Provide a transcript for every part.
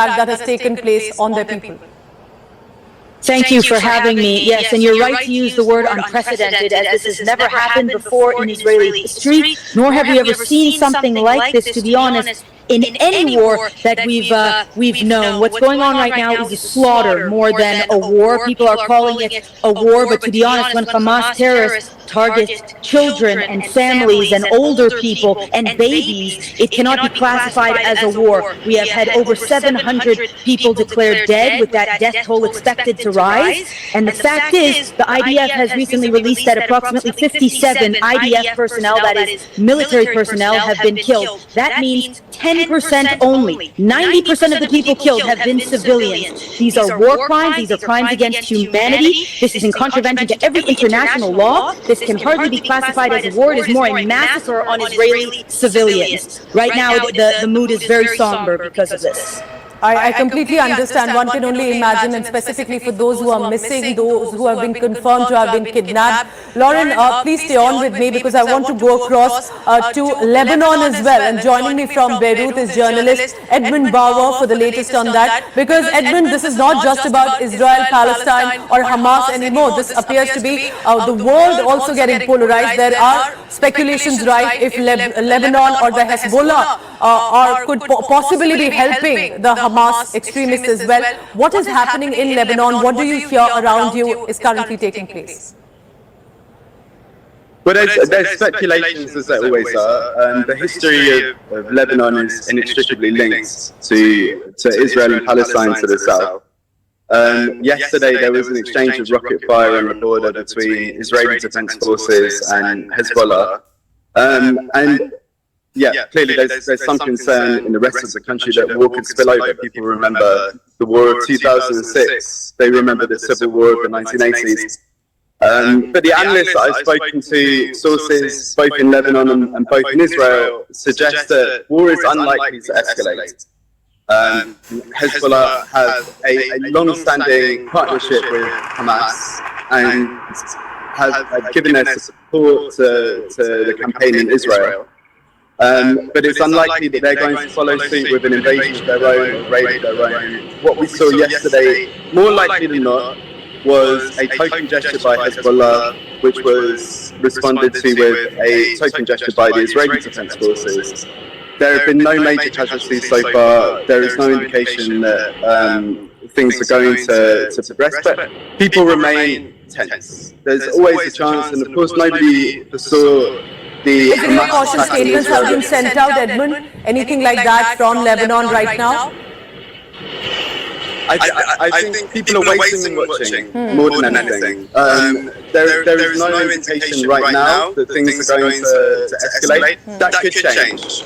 that has taken place on their people. Thank you for having me. Yes, and you're right to use the word unprecedented, as this has never happened before in Israeli history, nor have we ever seen something like this, to be honest, in any war that we've known. What's going on right now is a slaughter more than a war. People are calling it a war, but to be honest, when Hamas terrorists target children and families and older people and babies, it cannot be classified as a war. We have had over 700 people declared dead, with that death toll expected to rise. And the fact is, the IDF has recently released that approximately 57 IDF personnel, that is military personnel, have been killed. That means 10% only. 90% of the people killed have been civilians. These are war crimes. These are crimes against humanity. This is in contravention to every international law. This can hardly be classified as a war. It is more a massacre on Israeli civilians. Right now, the mood is very somber because of this. I completely understand. One can only imagine, and specifically for those who are missing, those who have been confirmed to have been kidnapped. Lauren, please stay on with me, because I want to go across to Lebanon as well. And joining me from Beirut is journalist Edmund Bauer for the latest on that. Because, Edmund, this is not just about Israel, Palestine or Hamas anymore. This appears to be the world also getting polarized. There are speculations, right, if Lebanon or the Hezbollah could possibly be helping the Hamas extremists as well. What is happening in Lebanon? What do you hear around you is currently taking place? Well, there's speculations, as there always are. The history of Lebanon is inextricably linked to Israel and Palestine to the south. Yesterday, there was an exchange of rocket fire on the border between Israeli Defense Forces and Hezbollah. And yeah, clearly there's some concern in the rest of the country that war could spill over. People remember the war of 2006. They remember the civil war of the 1980s. But the analysts that I've spoken to, sources both in Lebanon and both in Israel, suggest that war is unlikely to escalate. Hezbollah have a long-standing partnership with Hamas and have given their support to the campaign in Israel. But it's unlikely that they're going to follow suit with an invasion of their own, or raid of their own. What we saw yesterday, more likely than not, was a token gesture by Hezbollah, which was responded to with a token gesture by the Israeli Defense Forces. There have been no major casualties so far. There is no indication that things are going to progress, but people remain tense. There's always a chance, and of course nobody foresaw the Hamas caution statements have been sent out, Edmund? Anything like that from Lebanon right now? I think people are waiting and watching more than anything. There is no indication right now that things are going to escalate. That could change.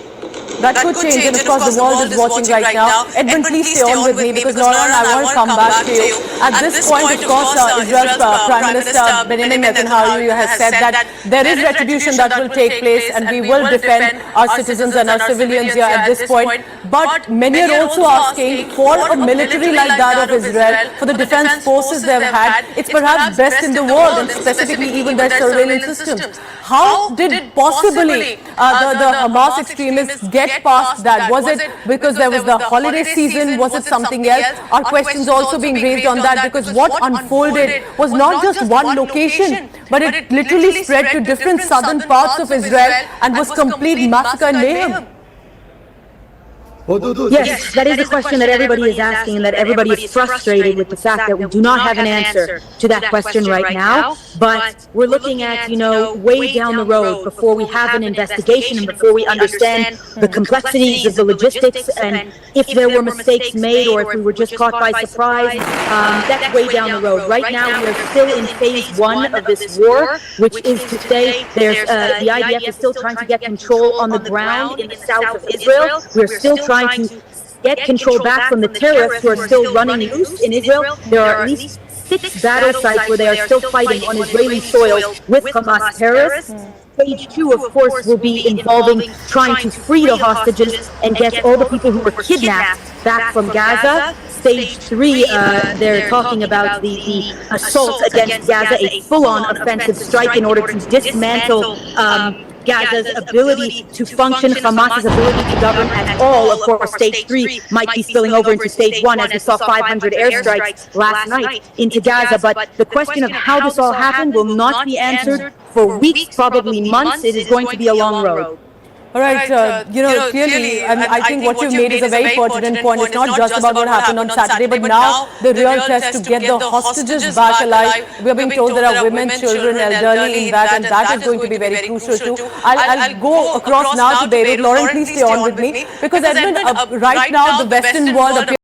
That could change, and of course the world is watching right now. Edmund, please stay on with me, because Lauren, I want to come back to you. At this point, of course, Israel's Prime Minister Benjamin Netanyahu has said that there is retribution that will take place, and we will defend our citizens and our civilians here at this point. But many are also asking for a military like that of Israel, for the defense forces they've had. It's perhaps best in the world, and specifically even their surveillance systems. How did possibly the Hamas extremists get past that? Was it because there was the holiday season? Was it something else? Are questions also being raised on that? Because what unfolded was not just one location, but it literally spread to different southern parts of Israel and was complete massacre and mayhem. Yes, that is the question that everybody is asking, and that everybody is frustrated with the fact that we do not have an answer to that question right now. But we're looking at, way down the road, before we have an investigation and before we understand the complexities of the logistics, and if there were mistakes made or if we were just caught by surprise. That's way down the road. Right now, we are still in phase 1 of this war, which is to say the IDF is still trying to get control on the ground in the south of Israel. We're still trying to get control back from the terrorists who are still running loose in Israel. There are at least 6 battle sites where they are still fighting on Israeli soil with Hamas terrorists. Stage 2, of course, will be involving trying to free the hostages and get all the people who were kidnapped back from Gaza. Stage 3, they're talking about the assault against Gaza, a full-on offensive strike in order to dismantle Gaza's ability to function, Hamas's ability to govern at all. Of course, stage 3 might be spilling over into stage 1, as we saw 500 airstrikes last night into Gaza. But the question of how this all happened will not be answered for weeks, probably months. It is going to be a long road. All right, clearly, I think what you've made is a very pertinent point. It's not just about what happened on Saturday, but now the real test to get the hostages back alive. We are being told there are women, children, elderly in that, and that is going to be very crucial too. I'll go across now to Beirut. Lauren, please stay on with me, because Edmund, right now the Western world appears